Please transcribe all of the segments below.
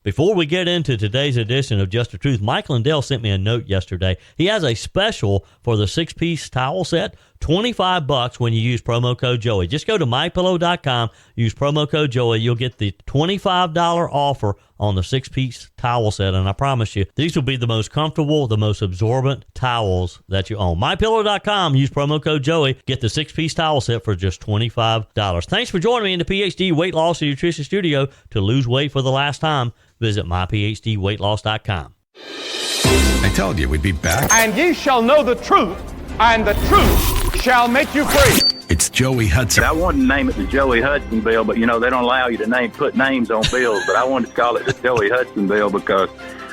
Before we get into today's edition of Just the Truth, Mike Lindell sent me a note yesterday. He has a special for the 6-piece towel set, $25 when you use promo code Joey. Just go to mypillow.com, use promo code Joey. You'll get the $25 offer on the 6-piece towel set, and I promise you, these will be the most comfortable, the most absorbent towels that you own. mypillow.com, use promo code Joey. Get the 6-piece towel set for just $25. Thanks for joining me in the PhD Weight Loss and Nutrition Studio to lose weight for the last time. Visit myphdweightloss.com. I told you we'd be back. And ye shall know the truth, and the truth shall make you free. It's Joey Hudson. I wanted to name it the Joey Hudson Bill, but, they don't allow you to put names on bills. But I wanted to call it the Joey Hudson Bill because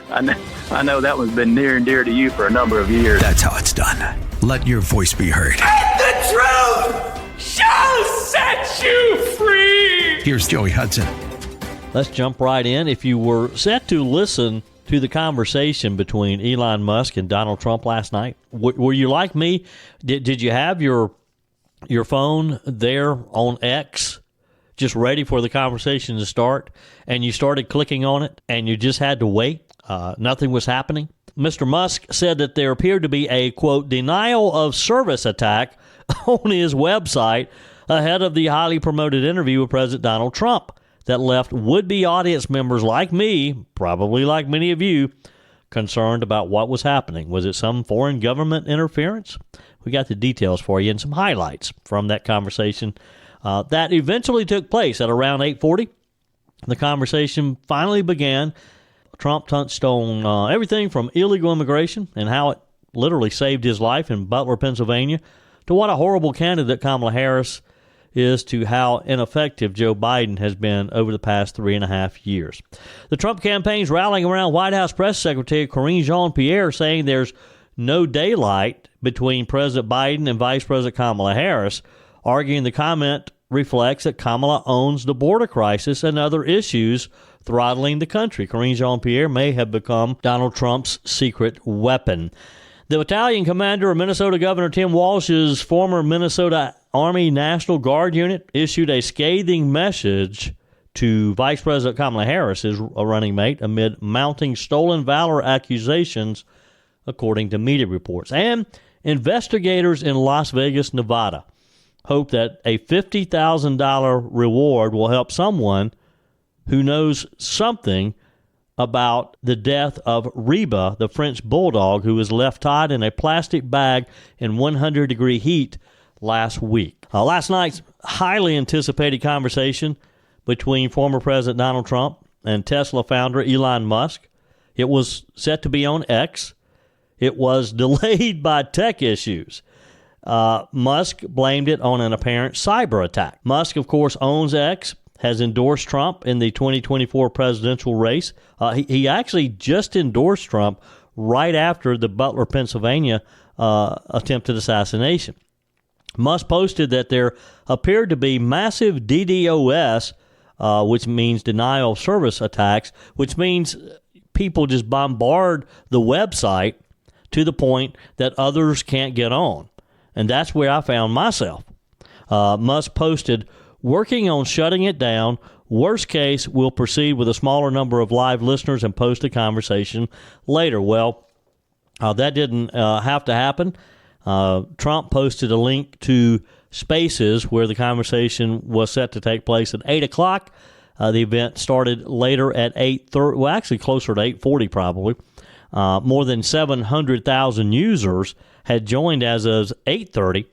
I know that one's been near and dear to you for a number of years. That's how it's done. Let your voice be heard. And the truth shall set you free. Here's Joey Hudson. Let's jump right in. If you were set to listen to the conversation between Elon Musk and Donald Trump last night, were you like me? Did you have your phone there on X just ready for the conversation to start, and you started clicking on it, and you just had to wait? Nothing was happening. Mr. Musk said that there appeared to be a, quote, denial of service attack on his website ahead of the highly promoted interview with President Donald Trump that left would-be audience members like me, probably like many of you, concerned about what was happening. Was it some foreign government interference? We got the details for you and some highlights from that conversation that eventually took place at around 8:40. The conversation finally began. Trump touched on everything from illegal immigration and how it literally saved his life in Butler, Pennsylvania, to what a horrible candidate Kamala Harris is, to how ineffective Joe Biden has been over the past 3.5 years. The Trump campaign's rallying around White House Press Secretary Karine Jean-Pierre, saying there's no daylight between President Biden and Vice President Kamala Harris, arguing the comment reflects that Kamala owns the border crisis and other issues throttling the country. Karine Jean-Pierre may have become Donald Trump's secret weapon. The battalion commander of Minnesota Governor Tim Walz's former Minnesota Army National Guard unit issued a scathing message to Vice President Kamala Harris, his running mate, amid mounting stolen valor accusations, according to media reports. And investigators in Las Vegas, Nevada, hope that a $50,000 reward will help someone who knows something about the death of Reba, the French bulldog, who was left tied in a plastic bag in 100-degree heat last week. Last night's highly anticipated conversation between former President Donald Trump and Tesla founder Elon Musk. It was set to be on X. It was delayed by tech issues. Musk blamed it on an apparent cyber attack. Musk, of course, owns X, has endorsed Trump in the 2024 presidential race. He actually just endorsed Trump right after the Butler, Pennsylvania attempted assassination. Musk posted that there appeared to be massive DDoS, which means denial of service attacks, which means people just bombard the website to the point that others can't get on. And that's where I found myself. Musk posted, working on shutting it down. Worst case, we'll proceed with a smaller number of live listeners and post a conversation later. Well, that didn't have to happen. Trump posted a link to Spaces where the conversation was set to take place at 8 o'clock. The event started later at 8:30, well, actually closer to 8:40 probably. More than 700,000 users had joined as of 8:30.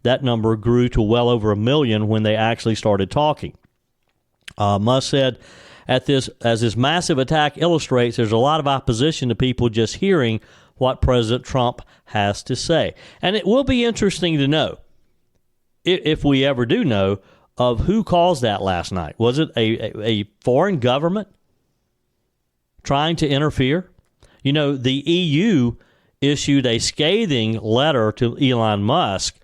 That number grew to well over 1 million when they actually started talking. Musk said, as this massive attack illustrates, there's a lot of opposition to people just hearing what President Trump has to say. And it will be interesting to know, if we ever do know, of who caused that last night. Was it a foreign government trying to interfere? The EU issued a scathing letter to Elon Musk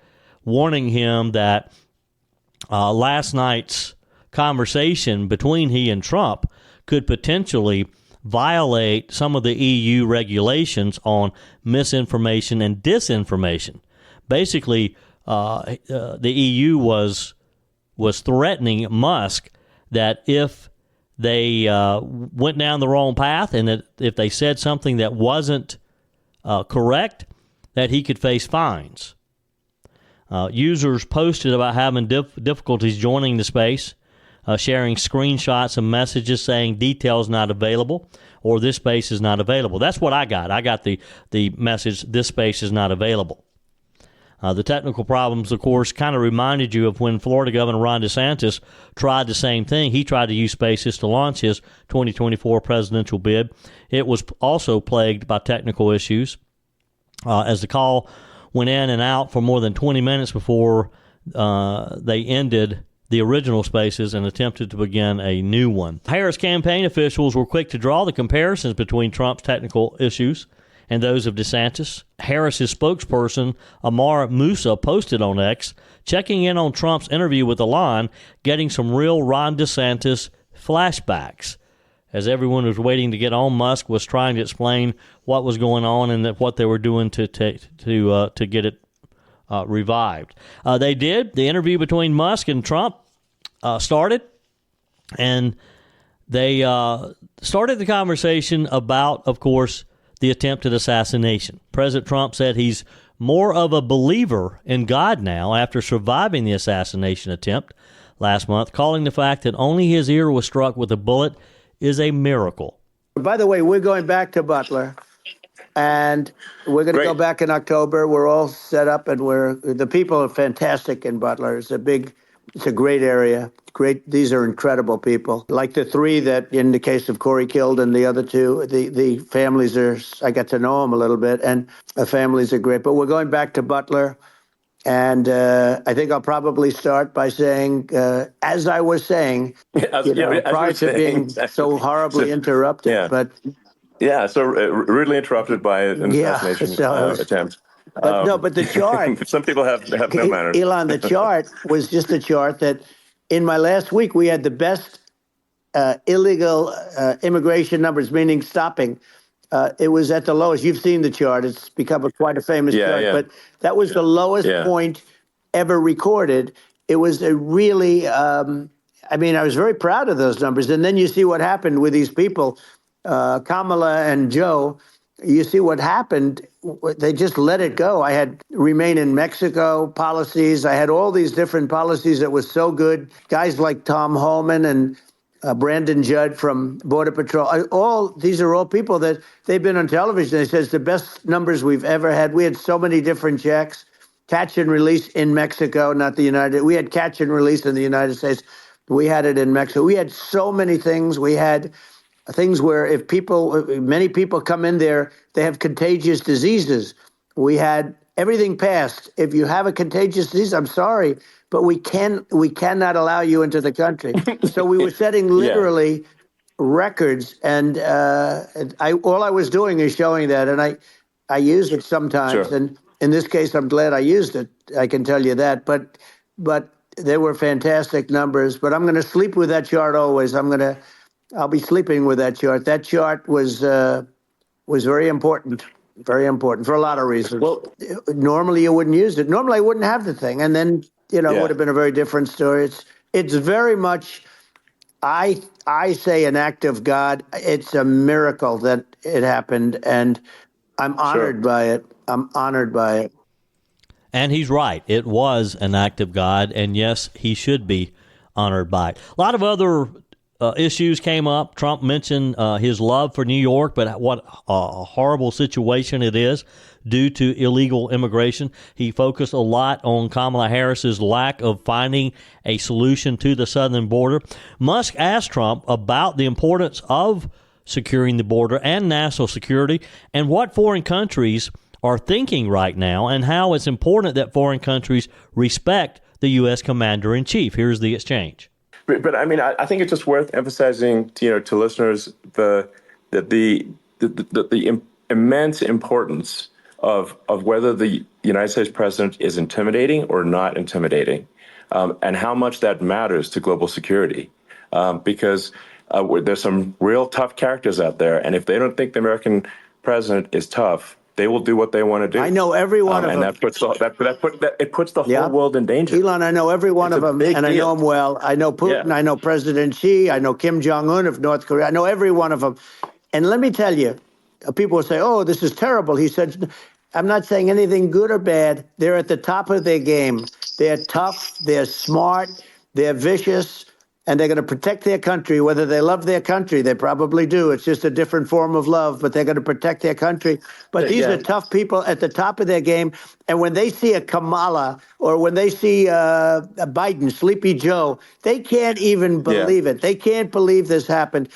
warning him that last night's conversation between he and Trump could potentially violate some of the EU regulations on misinformation and disinformation. Basically, the EU was threatening Musk that if they went down the wrong path, and that if they said something that wasn't correct, that he could face fines. Users posted about having difficulties joining the space, sharing screenshots and messages saying details not available or this space is not available. That's what I got. I got the message, this space is not available. The technical problems, of course, kind of reminded you of when Florida Governor Ron DeSantis tried the same thing. He tried to use Spaces to launch his 2024 presidential bid. It was also plagued by technical issues as the call went in and out for more than 20 minutes before they ended the original Spaces and attempted to begin a new one. Harris campaign officials were quick to draw the comparisons between Trump's technical issues and those of DeSantis. Harris's spokesperson, Amar Musa, posted on X, checking in on Trump's interview with Elon, getting some real Ron DeSantis flashbacks. As everyone was waiting to get on, Musk was trying to explain what was going on and what they were doing to get it revived. They did. The interview between Musk and Trump started, and they started the conversation about, of course, the attempted assassination. President Trump said he's more of a believer in God now after surviving the assassination attempt last month, calling the fact that only his ear was struck with a bullet is a miracle. By the way, we're going back to Butler, and we're going to go back in October. We're all set up, and the people are fantastic in Butler. It's a great area. Great. These are incredible people. Like the three that, in the case of Corey killed, and the other two, the families I got to know them a little bit, and the families are great. But we're going back to Butler, and I think I'll probably start by saying, as I was saying, prior to being so horribly interrupted. So rudely interrupted by an assassination attempt. But the chart. Some people have no manners. Elon, the chart was just a chart that in my last week, we had the best illegal immigration numbers, meaning stopping. It was at the lowest. You've seen the chart. It's become quite a famous chart. Yeah. But that was the lowest point ever recorded. It was a really, I was very proud of those numbers. And then you see what happened with these people, Kamala and Joe. You see what happened. They just let it go. I had remain in Mexico policies. I had all these different policies that was so good. Guys like Tom Holman and Brandon Judd from Border Patrol. These are all people that they've been on television. They said it's the best numbers we've ever had. We had so many different checks. Catch and release in Mexico, not the United. We had catch and release in the United States. We had it in Mexico. We had so many things. We had things where many people come in there, they have contagious diseases. We had everything passed. If you have a contagious disease, I'm sorry, but we cannot allow you into the country. So we were setting literally records, and all I was doing is showing that, and I use it sometimes. Sure. And in this case, I'm glad I used it. I can tell you that. But they were fantastic numbers. But I'm going to sleep with that chart always. I'll be sleeping with that chart. That chart was very important for a lot of reasons. Well, normally you wouldn't use it. Normally I wouldn't have the thing, and then it would have been a very different story. It's very much, I say, an act of God. It's a miracle that it happened, and I'm honored by it. I'm honored by it. And he's right. It was an act of God, and yes, he should be honored by it. A lot of other issues came up. Trump mentioned his love for New York, but what a horrible situation it is due to illegal immigration. He focused a lot on Kamala Harris's lack of finding a solution to the southern border. Musk asked Trump about the importance of securing the border and national security and what foreign countries are thinking right now and how it's important that foreign countries respect the U.S. Commander-in-Chief. Here's the exchange. But I think it's just worth emphasizing to listeners the immense importance of whether the United States president is intimidating or not intimidating, and how much that matters to global security. Because there's some real tough characters out there, and if they don't think the American president is tough, they will do what they want to do. I know every one of and them. that puts the whole world in danger. Elon, I know every one of them, and I know them well. I know Putin. Yeah. I know President Xi. I know Kim Jong-un of North Korea. I know every one of them. And let me tell you, people will say, oh, this is terrible. He said, I'm not saying anything good or bad. They're at the top of their game. They're tough. They're smart. They're vicious. And they're going to protect their country, whether they love their country. They probably do. It's just a different form of love, but they're going to protect their country. But these are tough people at the top of their game. And when they see a Kamala or when they see a Biden, Sleepy Joe, they can't even believe it. They can't believe this happened.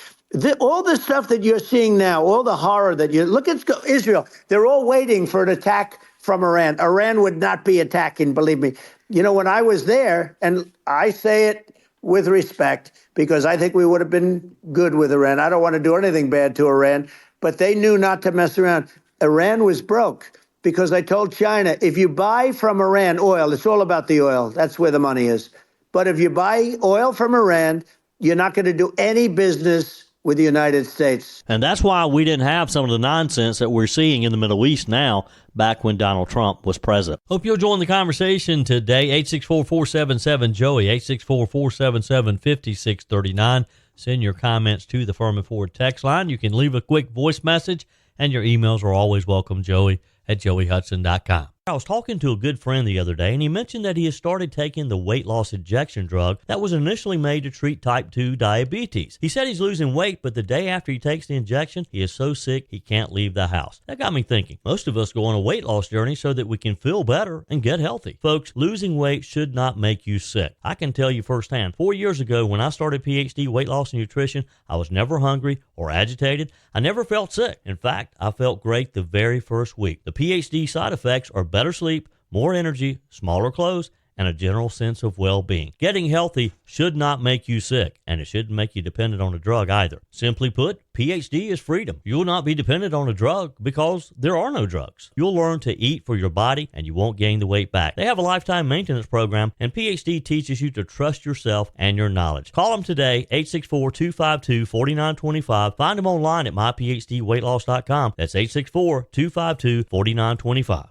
All the stuff that you're seeing now, all the horror that you look at Israel, they're all waiting for an attack from Iran. Iran would not be attacking, believe me. You know, when I was there, and I say it with respect, because I think we would have been good with Iran. I don't want to do anything bad to Iran, but they knew not to mess around. Iran was broke because I told China, if you buy from Iran oil, it's all about the oil. That's where the money is. But if you buy oil from Iran, you're not going to do any business with the United States. And that's why we didn't have some of the nonsense that we're seeing in the Middle East now, back when Donald Trump was president. Hope you'll join the conversation today. 864-477-JOEY, 864-477-5639. Send your comments to the Furman Ford text line. You can leave a quick voice message, and your emails are always welcome, joey@joeyhudson.com. I was talking to a good friend the other day, and he mentioned that he has started taking the weight loss injection drug that was initially made to treat type 2 diabetes. He said he's losing weight, but the day after he takes the injection, he is so sick he can't leave the house. That got me thinking. Most of us go on a weight loss journey so that we can feel better and get healthy. Folks, losing weight should not make you sick. I can tell you firsthand, 4 years ago when I started PhD Weight Loss and Nutrition, I was never hungry or agitated. I never felt sick. In fact, I felt great the very first week. The PhD side effects are better sleep, more energy, smaller clothes, and a general sense of well-being. Getting healthy should not make you sick, and it shouldn't make you dependent on a drug either. Simply put, PhD is freedom. You will not be dependent on a drug because there are no drugs. You'll learn to eat for your body, and you won't gain the weight back. They have a lifetime maintenance program, and PhD teaches you to trust yourself and your knowledge. Call them today, 864-252-4925. Find them online at myphdweightloss.com. That's 864-252-4925.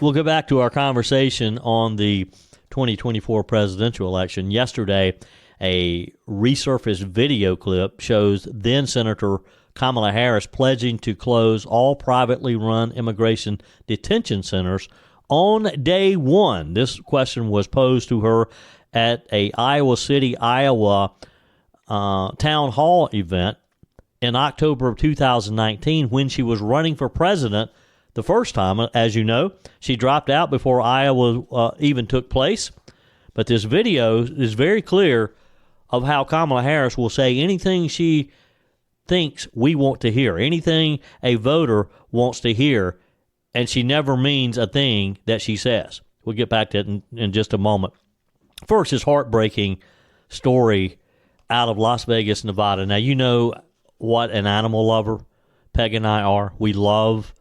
We'll go back to our conversation on the 2024 presidential election. Yesterday, a resurfaced video clip shows then-Senator Kamala Harris pledging to close all privately run immigration detention centers on day one. This question was posed to her at a Iowa City, Iowa town hall event in October of 2019 when she was running for president the first time. As you know, she dropped out before Iowa even took place. But this video is very clear of how Kamala Harris will say anything she thinks we want to hear, anything a voter wants to hear, and she never means a thing that she says. We'll get back to it in just a moment. First, this heartbreaking story out of Las Vegas, Nevada. Now, you know what an animal lover Peg and I are. We love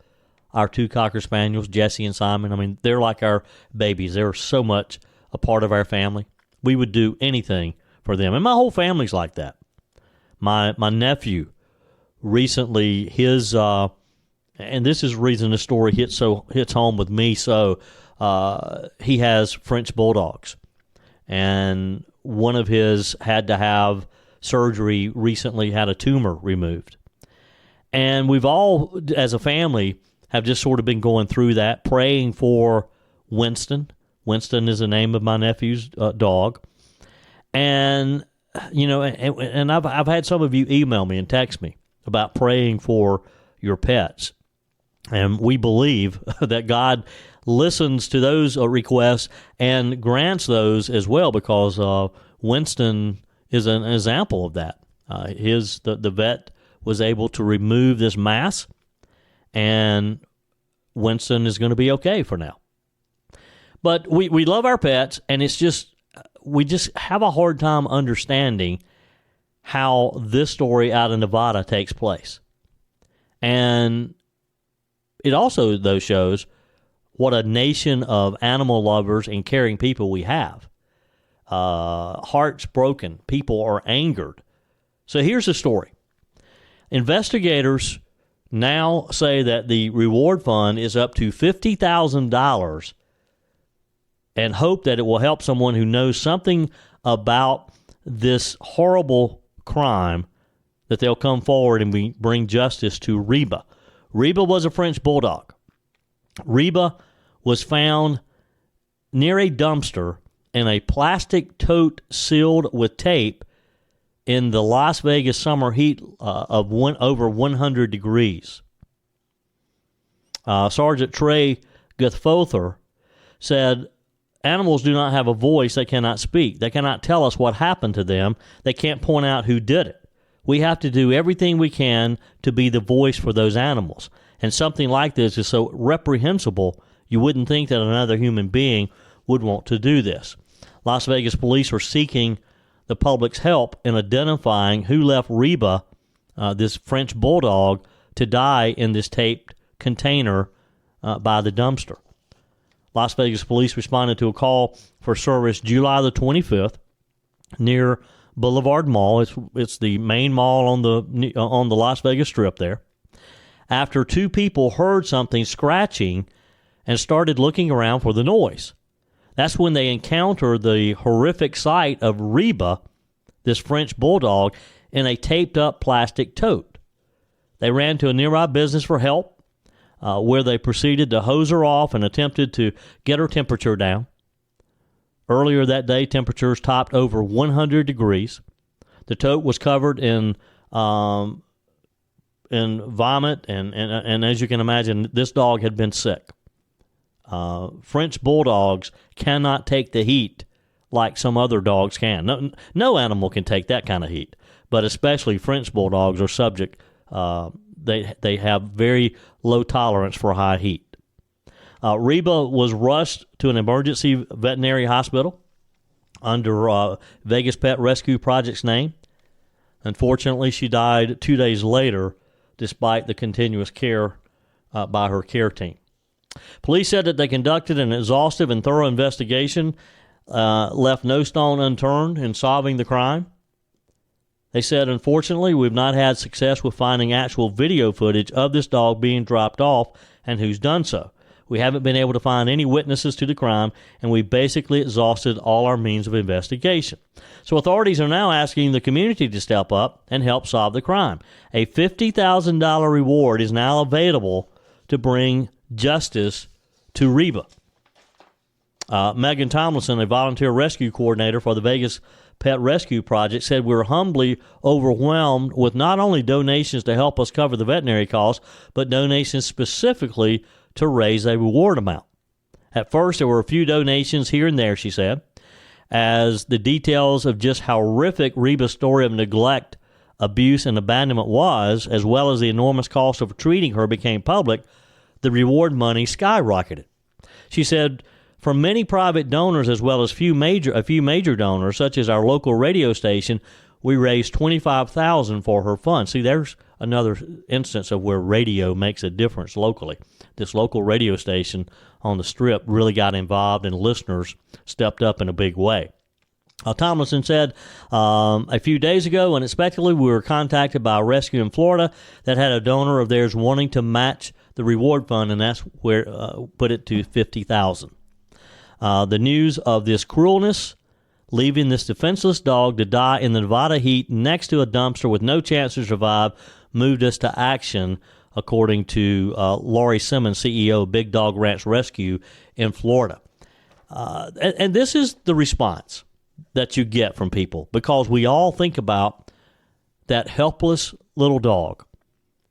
our two Cocker Spaniels, Jesse and Simon. I mean, they're like our babies. They're so much a part of our family. We would do anything for them. And my whole family's like that. My nephew recently, his, and this is the reason this story hits home with me. So he has French bulldogs. And one of his had to have surgery recently, had a tumor removed. And we've all, as a family, have just sort of been going through that, praying for Winston. Winston is the name of my nephew's dog. And, you know, and I've had some of you email me and text me about praying for your pets. And we believe that God listens to those requests and grants those as well, because Winston is an example of that. The vet was able to remove this mass, and Winston is going to be okay for now. But we love our pets, and it's just, we just have a hard time understanding how this story out in Nevada takes place. And it also, though, shows what a nation of animal lovers and caring people we have. Hearts broken. People are angered. So here's the story. Investigators now say that the reward fund is up to $50,000 and hope that it will help someone who knows something about this horrible crime, that they'll come forward and bring justice to Reba. Reba was a French bulldog. Reba was found near a dumpster in a plastic tote sealed with tape in the Las Vegas summer heat of over 100 degrees. Sergeant Trey Guthfother said, animals do not have a voice. They cannot speak. They cannot tell us what happened to them. They can't point out who did it. We have to do everything we can to be the voice for those animals. And something like this is so reprehensible, you wouldn't think that another human being would want to do this. Las Vegas police are seeking the public's help in identifying who left Reba, this French bulldog, to die in this taped container by the dumpster. Las Vegas police responded to a call for service July the 25th near Boulevard Mall. It's the main mall on the Las Vegas Strip there. After two people heard something scratching and started looking around for the noise. That's when they encountered the horrific sight of Reba, this French bulldog, in a taped-up plastic tote. They ran to a nearby business for help, where they proceeded to hose her off and attempted to get her temperature down. Earlier that day, temperatures topped over 100 degrees. The tote was covered in vomit, and as you can imagine, this dog had been sick. French bulldogs cannot take the heat like some other dogs can. No animal can take that kind of heat, but especially French bulldogs are subject. They have very low tolerance for high heat. Reba was rushed to an emergency veterinary hospital under Vegas Pet Rescue Project's name. Unfortunately, she died 2 days later, despite the continuous care by her care team. Police said that they conducted an exhaustive and thorough investigation, left no stone unturned in solving the crime. They said, unfortunately, we've not had success with finding actual video footage of this dog being dropped off and who's done so. We haven't been able to find any witnesses to the crime, and we basically exhausted all our means of investigation. So authorities are now asking the community to step up and help solve the crime. A $50,000 reward is now available to bring justice to Reba. Megan Tomlinson, a volunteer rescue coordinator for the Vegas Pet Rescue Project, said we're humbly overwhelmed with not only donations to help us cover the veterinary costs, but donations specifically to raise a reward amount. At first, there were a few donations here and there, she said. As the details of just how horrific Reba's story of neglect, abuse, and abandonment was, as well as the enormous cost of treating her, became public, the reward money skyrocketed. She said, from many private donors as well as a few major donors, such as our local radio station, we raised $25,000 for her fund. See, there's another instance of where radio makes a difference locally. This local radio station on the Strip really got involved, and listeners stepped up in a big way. Tomlinson said, a few days ago, unexpectedly, we were contacted by a rescue in Florida that had a donor of theirs wanting to match the reward fund, and that's where put it to $50,000. The news of this cruelness, leaving this defenseless dog to die in the Nevada heat next to a dumpster with no chance to survive, moved us to action, according to Laurie Simmons, CEO of Big Dog Ranch Rescue in Florida. And this is the response that you get from people, because we all think about that helpless little dog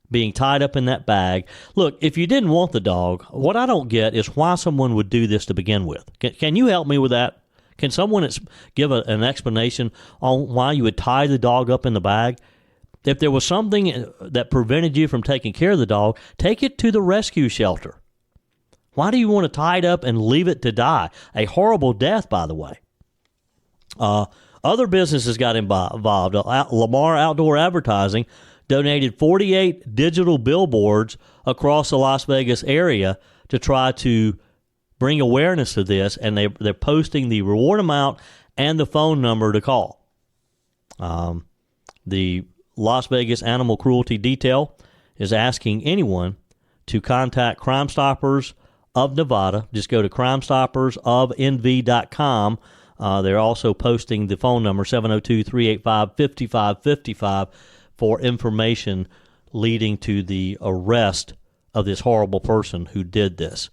being tied up in that bag. Look, if you didn't want the dog, what I don't get is why someone would do this to begin with. Can you help me with that? Can someone give an explanation on why you would tie the dog up in the bag? If there was something that prevented you from taking care of the dog, take it to the rescue shelter. Why do you want to tie it up and leave it to die? A horrible death, by the way. Other businesses got involved. Lamar Outdoor Advertising donated 48 digital billboards across the Las Vegas area to try to bring awareness to this, and they're posting the reward amount and the phone number to call. The Las Vegas Animal Cruelty Detail is asking anyone to contact Crime Stoppers of Nevada. Just go to crimestoppersofnv.com. They're also posting the phone number 702-385-5555 for information leading to the arrest of this horrible person who did this.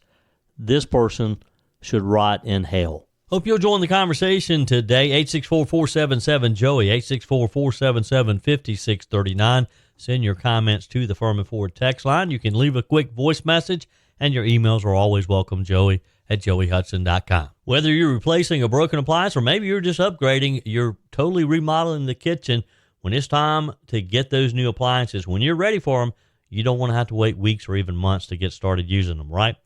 This person should rot in hell. Hope you'll join the conversation today. 864-477-JOEY, 864-477-5639. Send your comments to the Furman Ford text line. You can leave a quick voice message, and your emails are always welcome, joey@joeyhudson.com. Whether you're replacing a broken appliance or maybe you're just upgrading, you're totally remodeling the kitchen, when it's time to get those new appliances, when you're ready for them, you don't want to have to wait weeks or even months to get started using them, right?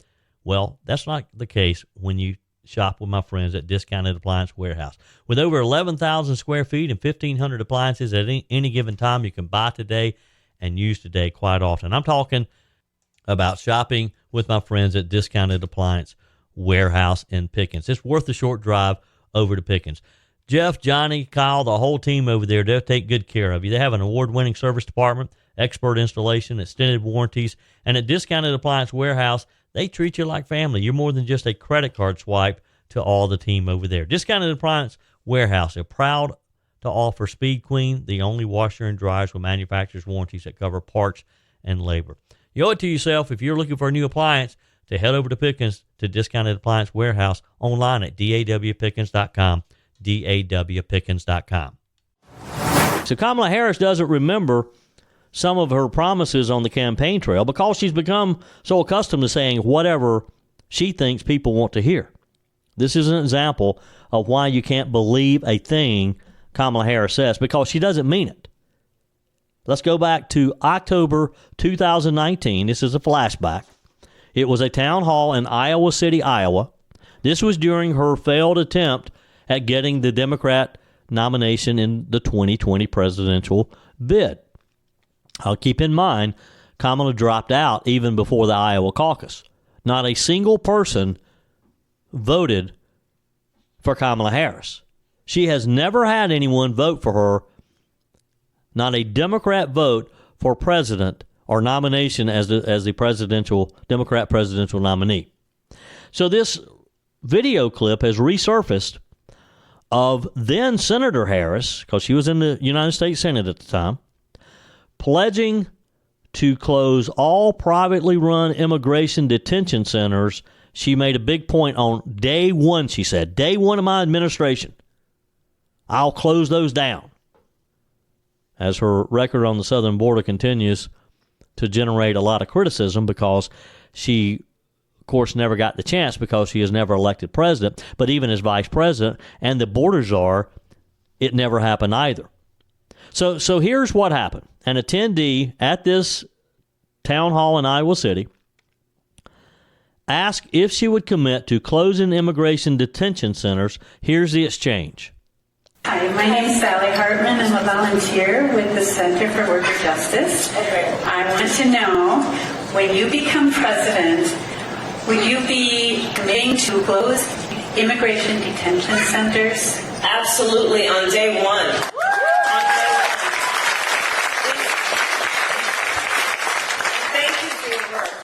Well, that's not the case when you shop with my friends at Discounted Appliance Warehouse. With over 11,000 square feet and 1,500 appliances at any given time, you can buy today and use today quite often. I'm talking about shopping with my friends at Discounted Appliance Warehouse in Pickens. It's worth the short drive over to Pickens. Jeff, Johnny, Kyle, the whole team over there, they'll take good care of you. They have an award-winning service department, expert installation, extended warranties, and at Discounted Appliance Warehouse, they treat you like family. You're more than just a credit card swipe to all the team over there. Discounted Appliance Warehouse, they're proud to offer Speed Queen, the only washer and dryers with manufacturer's warranties that cover parts and labor. You owe it to yourself, if you're looking for a new appliance, to head over to Pickens to Discounted Appliance Warehouse online at dawpickens.com, dawpickens.com. So Kamala Harris doesn't remember some of her promises on the campaign trail because she's become so accustomed to saying whatever she thinks people want to hear. This is an example of why you can't believe a thing Kamala Harris says, because she doesn't mean it. Let's go back to October 2019. This is a flashback. It was a town hall in Iowa City, Iowa. This was during her failed attempt at getting the Democrat nomination in the 2020 presidential bid. I'll keep in mind, Kamala dropped out even before the Iowa caucus. Not a single person voted for Kamala Harris. She has never had anyone vote for her, not a Democrat vote for president or nomination as the presidential Democrat presidential nominee. So this video clip has resurfaced of then Senator Harris, because she was in the United States Senate at the time, pledging to close all privately run immigration detention centers. She made a big point on day one, she said, day one of my administration, I'll close those down. As her record on the southern border continues to generate a lot of criticism because she, of course, never got the chance because she is never elected president. But even as vice president and the border czar, it never happened either. So here's what happened. An attendee at this town hall in Iowa City asked if she would commit to closing immigration detention centers. Here's the exchange. Hi, my name is Sally Hartman. I'm a volunteer with the Center for Worker Justice. I want to know, when you become president, will you be committing to close immigration detention centers? Absolutely, on day one. Thank you for your work.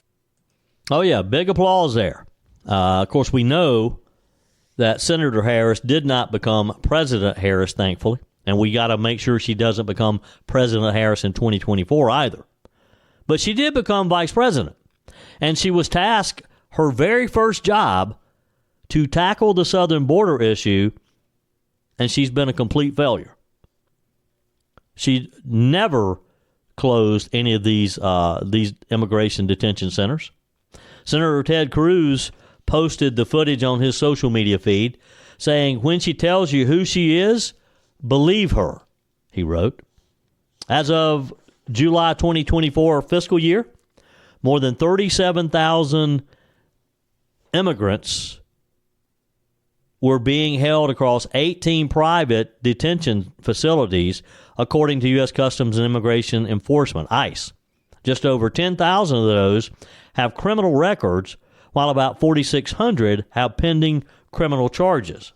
Oh, yeah, big applause there. Of course, we know that Senator Harris did not become President Harris, thankfully, and we got to make sure she doesn't become President Harris in 2024 either. But she did become vice president, and she was tasked her very first job to tackle the southern border issue, and she's been a complete failure. She never closed any of these immigration detention centers. Senator Ted Cruz posted the footage on his social media feed saying, "When she tells you who she is, believe her," he wrote. As of July 2024 fiscal year, more than 37,000 immigrants were being held across 18 private detention facilities, according to U.S. Customs and Immigration Enforcement, ICE. Just over 10,000 of those have criminal records, while about 4,600 have pending criminal charges.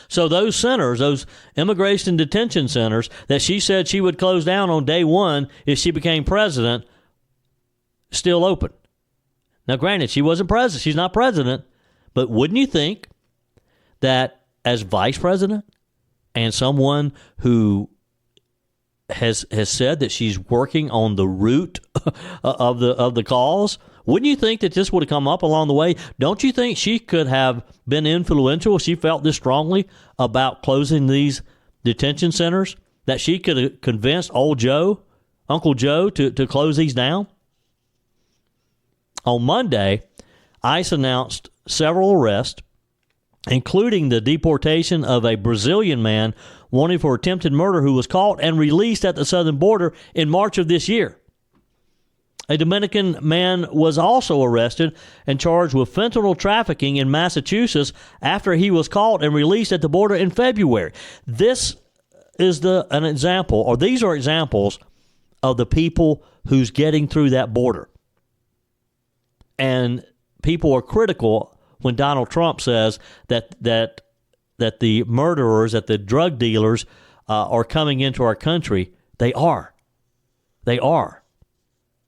So those centers, those immigration detention centers that she said she would close down on day one if she became president, still open. Now, granted, she wasn't president. She's not president. But wouldn't you think that as vice president and someone who has said that she's working on the root of the cause, wouldn't you think that this would have come up along the way? Don't you think she could have been influential if she felt this strongly about closing these detention centers, that she could have convinced old Joe, Uncle Joe, to close these down? On Monday, ICE announced several arrests, including the deportation of a Brazilian man wanted for attempted murder who was caught and released at the southern border in March of this year. A Dominican man was also arrested and charged with fentanyl trafficking in Massachusetts after he was caught and released at the border in February. This is an example, or these are examples of the people who's getting through that border. And people are critical when Donald Trump says that the murderers, that the drug dealers are coming into our country. They are. They are.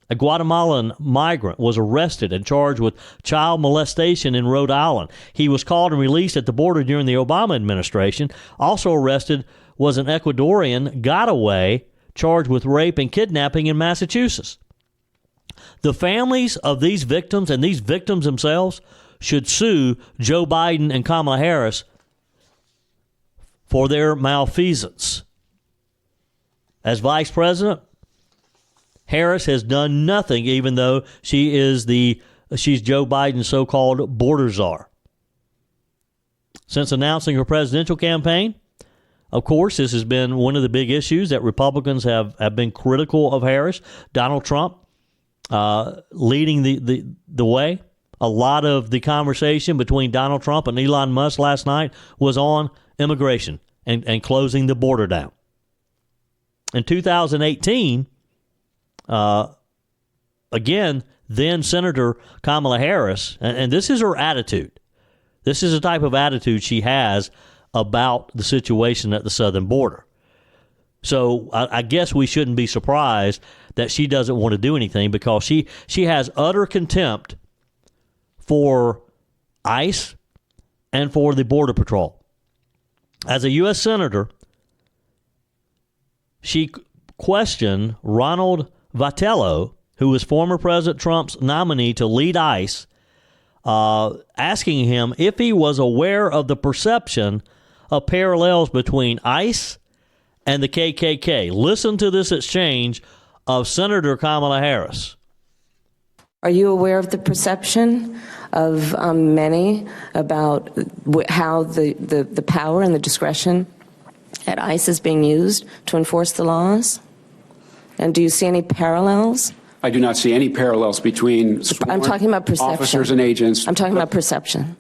A Guatemalan migrant was arrested and charged with child molestation in Rhode Island. He was caught and released at the border during the Obama administration. Also arrested was an Ecuadorian gotaway charged with rape and kidnapping in Massachusetts. The families of these victims and these victims themselves should sue Joe Biden and Kamala Harris for their malfeasance. As vice president, Harris has done nothing, even though she's Joe Biden's so-called border czar. Since announcing her presidential campaign, of course, this has been one of the big issues that Republicans have been critical of Harris. Donald Trump leading the way. A lot of the conversation between Donald Trump and Elon Musk last night was on immigration and closing the border down. In 2018, again, then Senator Kamala Harris, and this is her attitude. This is the type of attitude she has about the situation at the southern border. So I guess we shouldn't be surprised that she doesn't want to do anything, because she has utter contempt for ICE and for the Border Patrol. As a U.S. Senator, she questioned Ronald Vitello, who was former President Trump's nominee to lead ICE, asking him if he was aware of the perception of parallels between ICE and the KKK. Listen to this exchange of Senator Kamala Harris. Are you aware of the perception of many about how the power and the discretion at ICE is being used to enforce the laws? And do you see any parallels? I do not see any parallels between I'm talking about perception. Officers and agents. I'm talking about perception.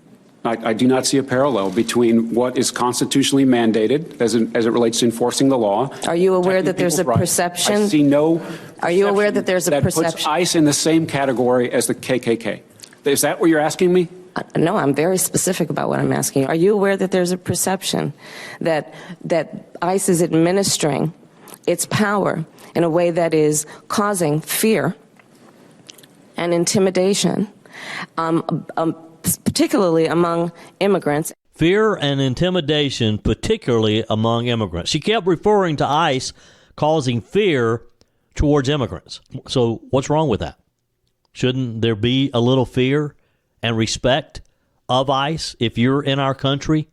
I do not see a parallel between what is constitutionally mandated as it relates to enforcing the law. Are you aware that there's a perception? I see no. Are you aware that there's a perception that puts ICE in the same category as the KKK? Is that what you're asking me? No, I'm very specific about what I'm asking you. Are you aware that there's a perception that ICE is administering its power in a way that is causing fear and intimidation, particularly among immigrants? Fear and intimidation, particularly among immigrants. She kept referring to ICE causing fear towards immigrants. So what's wrong with that? Shouldn't there be a little fear and respect of ICE if you're in our country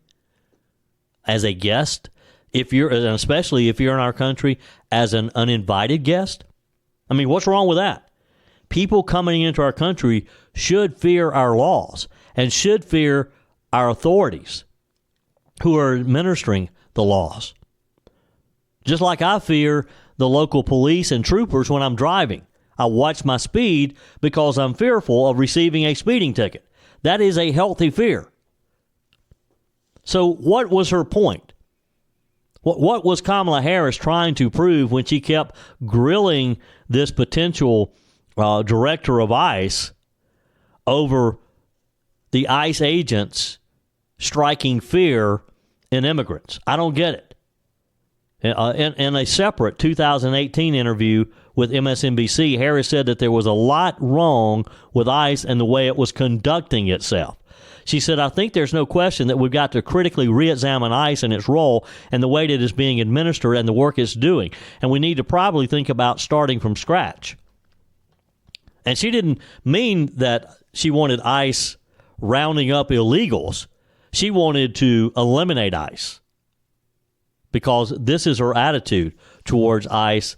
as a guest? And especially if you're in our country as an uninvited guest? I mean, what's wrong with that? People coming into our country should fear our laws and should fear our authorities who are administering the laws. Just like I fear the local police and troopers when I'm driving. I watch my speed because I'm fearful of receiving a speeding ticket. That is a healthy fear. So what was her point? What was Kamala Harris trying to prove when she kept grilling this potential director of ICE over the ICE agents striking fear in immigrants? I don't get it. In a separate 2018 interview with MSNBC, Harris said that there was a lot wrong with ICE and the way it was conducting itself. She said, I think there's no question that we've got to critically re-examine ICE and its role and the way that it's being administered and the work it's doing. And we need to probably think about starting from scratch. And she didn't mean that she wanted ICE rounding up illegals. She wanted to eliminate ICE because this is her attitude towards ICE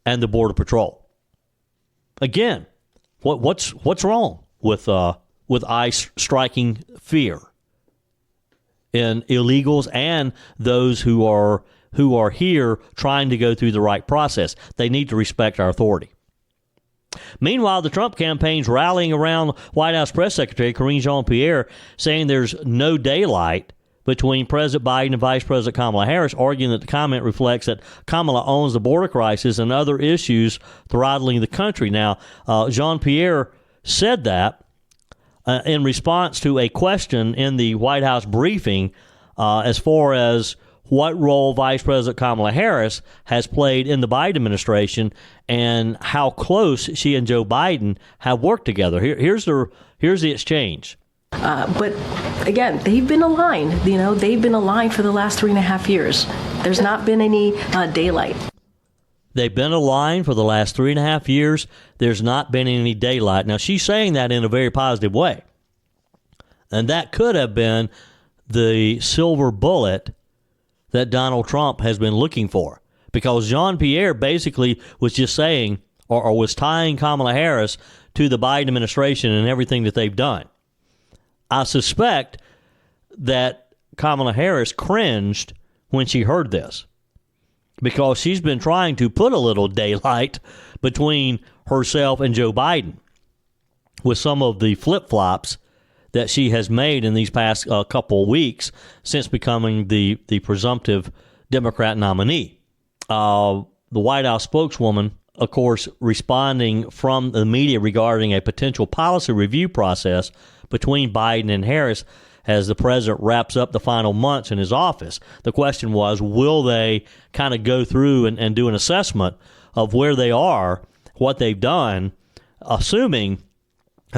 and the Border Patrol. Again, what's wrong with ICE striking fear in illegals and those who are here trying to go through the right process? They need to respect our authority. Meanwhile, the Trump campaign's rallying around White House Press Secretary Karine Jean-Pierre, saying there's no daylight between President Biden and Vice President Kamala Harris, arguing that the comment reflects that Kamala owns the border crisis and other issues throttling the country. Now, Jean-Pierre said that in response to a question in the White House briefing as far as what role Vice President Kamala Harris has played in the Biden administration and how close she and Joe Biden have worked together. Here's the exchange. But again, they've been aligned. They've been aligned for the last 3.5 years. There's not been any daylight. They've been aligned for the last 3.5 years. There's not been any daylight. Now, she's saying that in a very positive way. And that could have been the silver bullet that Donald Trump has been looking for, because Jean-Pierre basically was just saying or was tying Kamala Harris to the Biden administration and everything that they've done. I suspect that Kamala Harris cringed when she heard this, because she's been trying to put a little daylight between herself and Joe Biden with some of the flip-flops that she has made in these past couple of weeks since becoming the presumptive Democrat nominee. The White House spokeswoman, of course, responding from the media regarding a potential policy review process between Biden and Harris as the president wraps up the final months in his office. The question was, will they kind of go through and do an assessment of where they are, what they've done, assuming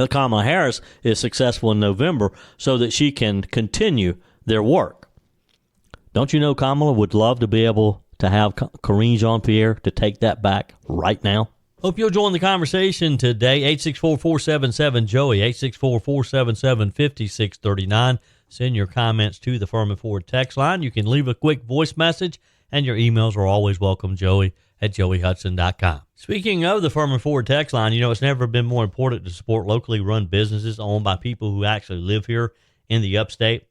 Kamala Harris is successful in November so that she can continue their work. Don't you know Kamala would love to be able to have Karine Jean-Pierre to take that back right now? Hope you'll join the conversation today. 864-477-JOEY, 864-477-5639. Send your comments to the Furman Ford text line. You can leave a quick voice message, and your emails are always welcome, joey@joeyhudson.com. Speaking of the Furman Ford text line, it's never been more important to support locally run businesses owned by people who actually live here in the upstate.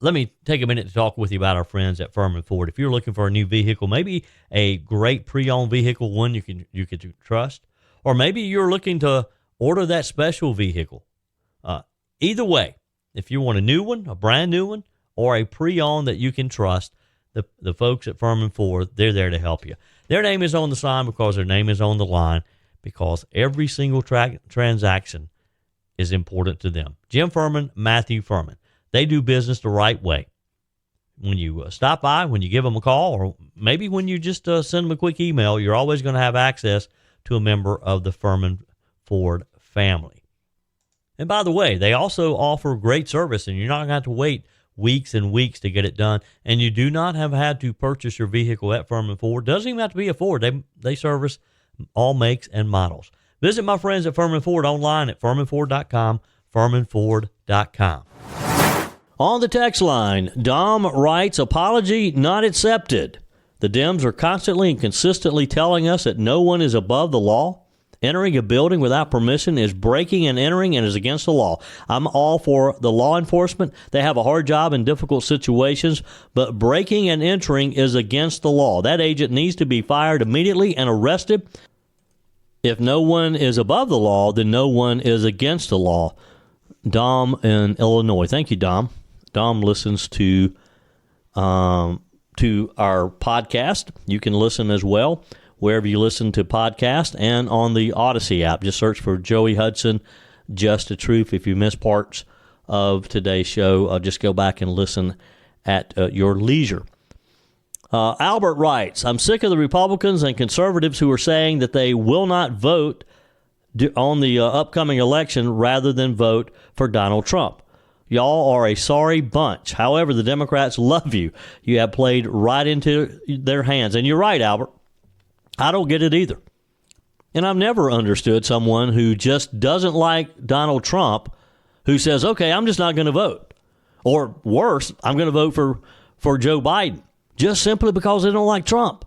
Let me take a minute to talk with you about our friends at Furman Ford. If you're looking for a new vehicle, maybe a great pre-owned vehicle, one you can trust, or maybe you're looking to order that special vehicle. Either way, if you want a new one, a brand new one, or a pre-owned that you can trust, the folks at Furman Ford, they're there to help you. Their name is on the sign because their name is on the line, because every single transaction is important to them. Jim Furman, Matthew Furman. They do business the right way. When you stop by, when you give them a call, or maybe when you just send them a quick email, you're always going to have access to a member of the Furman Ford family. And by the way, they also offer great service, and you're not going to have to wait weeks and weeks to get it done. And you do not have had to purchase your vehicle at Furman Ford. Doesn't even have to be a Ford. They service all makes and models. Visit my friends at Furman Ford online at furmanford.com, furmanford.com. On the text line, Dom writes, apology not accepted. The Dems are constantly and consistently telling us that no one is above the law. Entering a building without permission is breaking and entering and is against the law. I'm all for the law enforcement. They have a hard job in difficult situations, but breaking and entering is against the law. That agent needs to be fired immediately and arrested. If no one is above the law, then no one is against the law. Dom in Illinois. Thank you, Dom. Dom listens to our podcast. You can listen as well wherever you listen to podcasts and on the Odyssey app. Just search for Joey Hudson, Just the Truth. If you miss parts of today's show, just go back and listen at your leisure. Albert writes, I'm sick of the Republicans and conservatives who are saying that they will not vote on the upcoming election rather than vote for Donald Trump. Y'all are a sorry bunch. However, the Democrats love you. You have played right into their hands. And you're right, Albert. I don't get it either. And I've never understood someone who just doesn't like Donald Trump who says, okay, I'm just not going to vote. Or worse, I'm going to vote for Joe Biden. Just simply because they don't like Trump.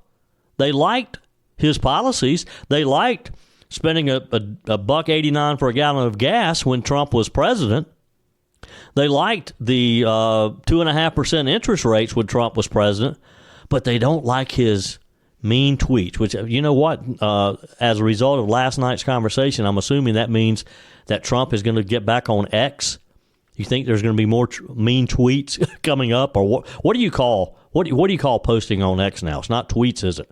They liked his policies. They liked spending a $1.89 for a gallon of gas when Trump was president. They liked the 2.5% interest rates when Trump was president, but they don't like his mean tweets, which, you know what, as a result of last night's conversation, I'm assuming that means that Trump is going to get back on X. You think there's going to be more mean tweets coming up, or what do you call what do you call posting on X now? It's not tweets, is it?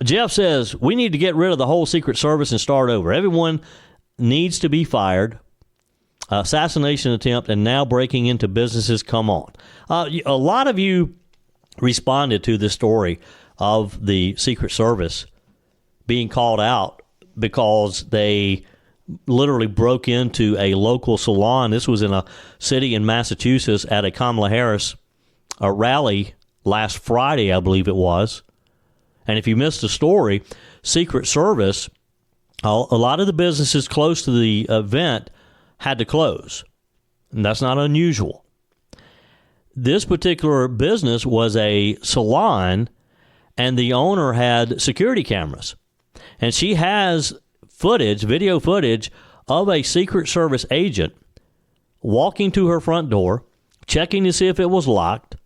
Jeff says we need to get rid of the whole Secret Service and start over. Everyone needs to be fired. Assassination attempt and now breaking into businesses. Come on. A lot of you responded to this story of the Secret Service being called out because they literally broke into a local salon. This was in a city in Massachusetts at a Kamala Harris rally last Friday, I believe it was. And if you missed the story, Secret Service, a lot of the businesses close to the event had to close. And that's not unusual. This particular business was a salon, and the owner had security cameras. And she has video footage of a Secret Service agent walking to her front door, checking to see if it was locked,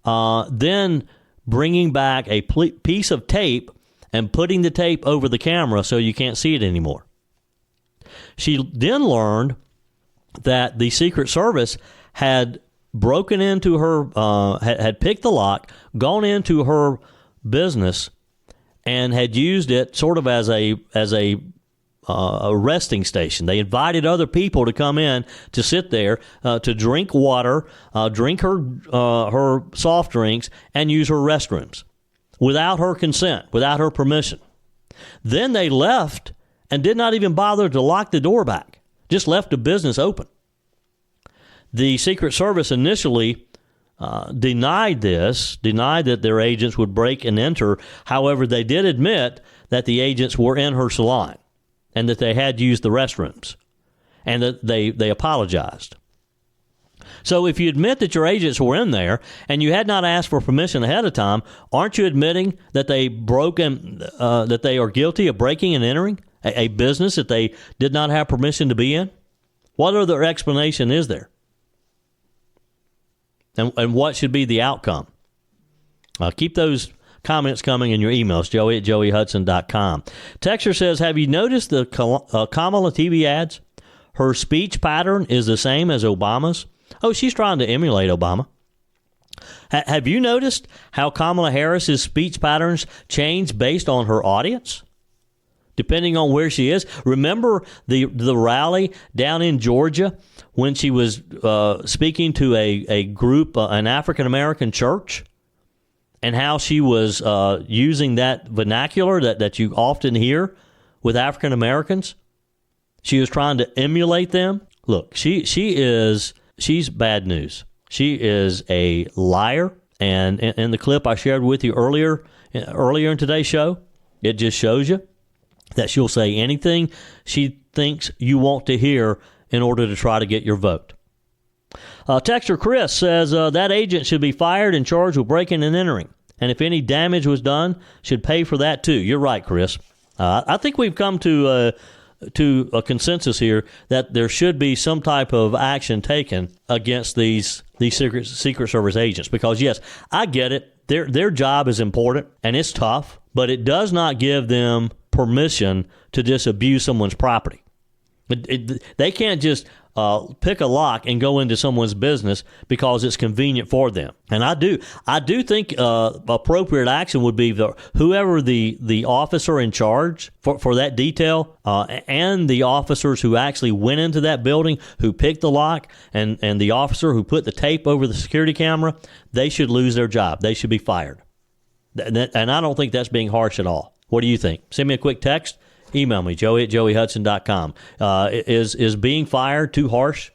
then bringing back a piece of tape and putting the tape over the camera so you can't see it anymore. She then learned that the Secret Service had broken into her, had picked the lock, gone into her business, and had used it sort of as a resting station. They invited other people to come in to sit there, to drink water, drink her soft drinks, and use her restrooms without her consent, without her permission. Then they left and did not even bother to lock the door back, just left the business open. The Secret Service initially denied that their agents would break and enter. However, they did admit that the agents were in her salon and that they had used the restrooms, and that they apologized. So if you admit that your agents were in there and you had not asked for permission ahead of time, aren't you admitting that they that they are guilty of breaking and entering a business that they did not have permission to be in? What other explanation is there? And what should be the outcome? Keep those comments coming in your emails, joey@joeyhudson.com. Texter says, have you noticed the Kamala TV ads? Her speech pattern is the same as Obama's. Oh, she's trying to emulate Obama. Have you noticed how Kamala Harris's speech patterns change based on her audience? Depending on where she is. Remember the rally down in Georgia when she was speaking to a group, an African-American church, and how she was using that vernacular that you often hear with African-Americans? She was trying to emulate them. Look, she's bad news. She is a liar. And in the clip I shared with you earlier in today's show, it just shows you that she'll say anything she thinks you want to hear in order to try to get your vote. Texter Chris says that agent should be fired and charged with breaking and entering. And if any damage was done, should pay for that too. You're right, Chris. I think we've come to a consensus here that there should be some type of action taken against these Secret Service agents. Because, yes, I get it. Their job is important and it's tough, but it does not give them permission to just abuse someone's property. They can't just pick a lock and go into someone's business because it's convenient for them. And I do think appropriate action would be whoever the officer in charge for that detail and the officers who actually went into that building, who picked the lock, and the officer who put the tape over the security camera, they should lose their job. They should be fired. And I don't think that's being harsh at all. What do you think? Send me a quick text. Email me, joey@joeyhudson.com. Is being fired too harsh?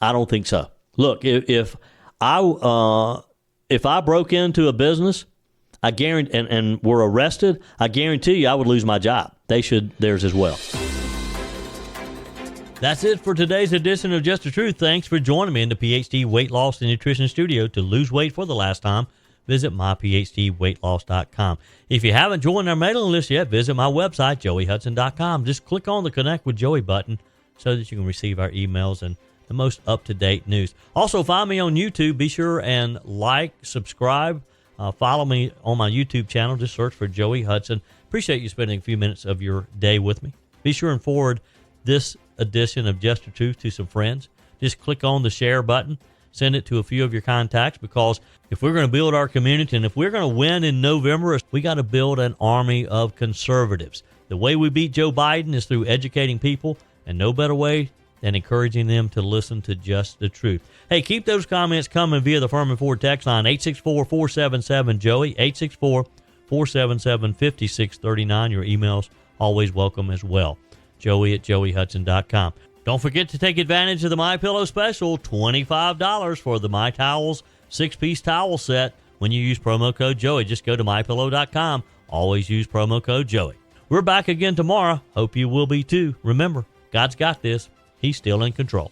I don't think so. Look, if I broke into a business, I guarantee, and were arrested, I guarantee you I would lose my job. They should theirs as well. That's it for today's edition of Just the Truth. Thanks for joining me in the PhD Weight Loss and Nutrition Studio. To lose weight for the last time, visit myphdweightloss.com. If you haven't joined our mailing list yet, visit my website, joeyhudson.com. Just click on the Connect with Joey button so that you can receive our emails and the most up-to-date news. Also, find me on YouTube. Be sure and like, subscribe, follow me on my YouTube channel. Just search for Joey Hudson. Appreciate you spending a few minutes of your day with me. Be sure and forward this edition of Just the Truth to some friends. Just click on the share button. Send it to a few of your contacts, because if we're going to build our community and if we're going to win in November, we got to build an army of conservatives. The way we beat Joe Biden is through educating people, and no better way than encouraging them to listen to Just the Truth. Hey, keep those comments coming via the Furman Ford text line, 864-477-JOEY, 864-477-5639. Your emails always welcome as well. Joey@joeyhudson.com. Don't forget to take advantage of the MyPillow special, $25 for the My Towels 6-piece towel set when you use promo code Joey. Just go to mypillow.com. Always use promo code Joey. We're back again tomorrow. Hope you will be too. Remember, God's got this. He's still in control.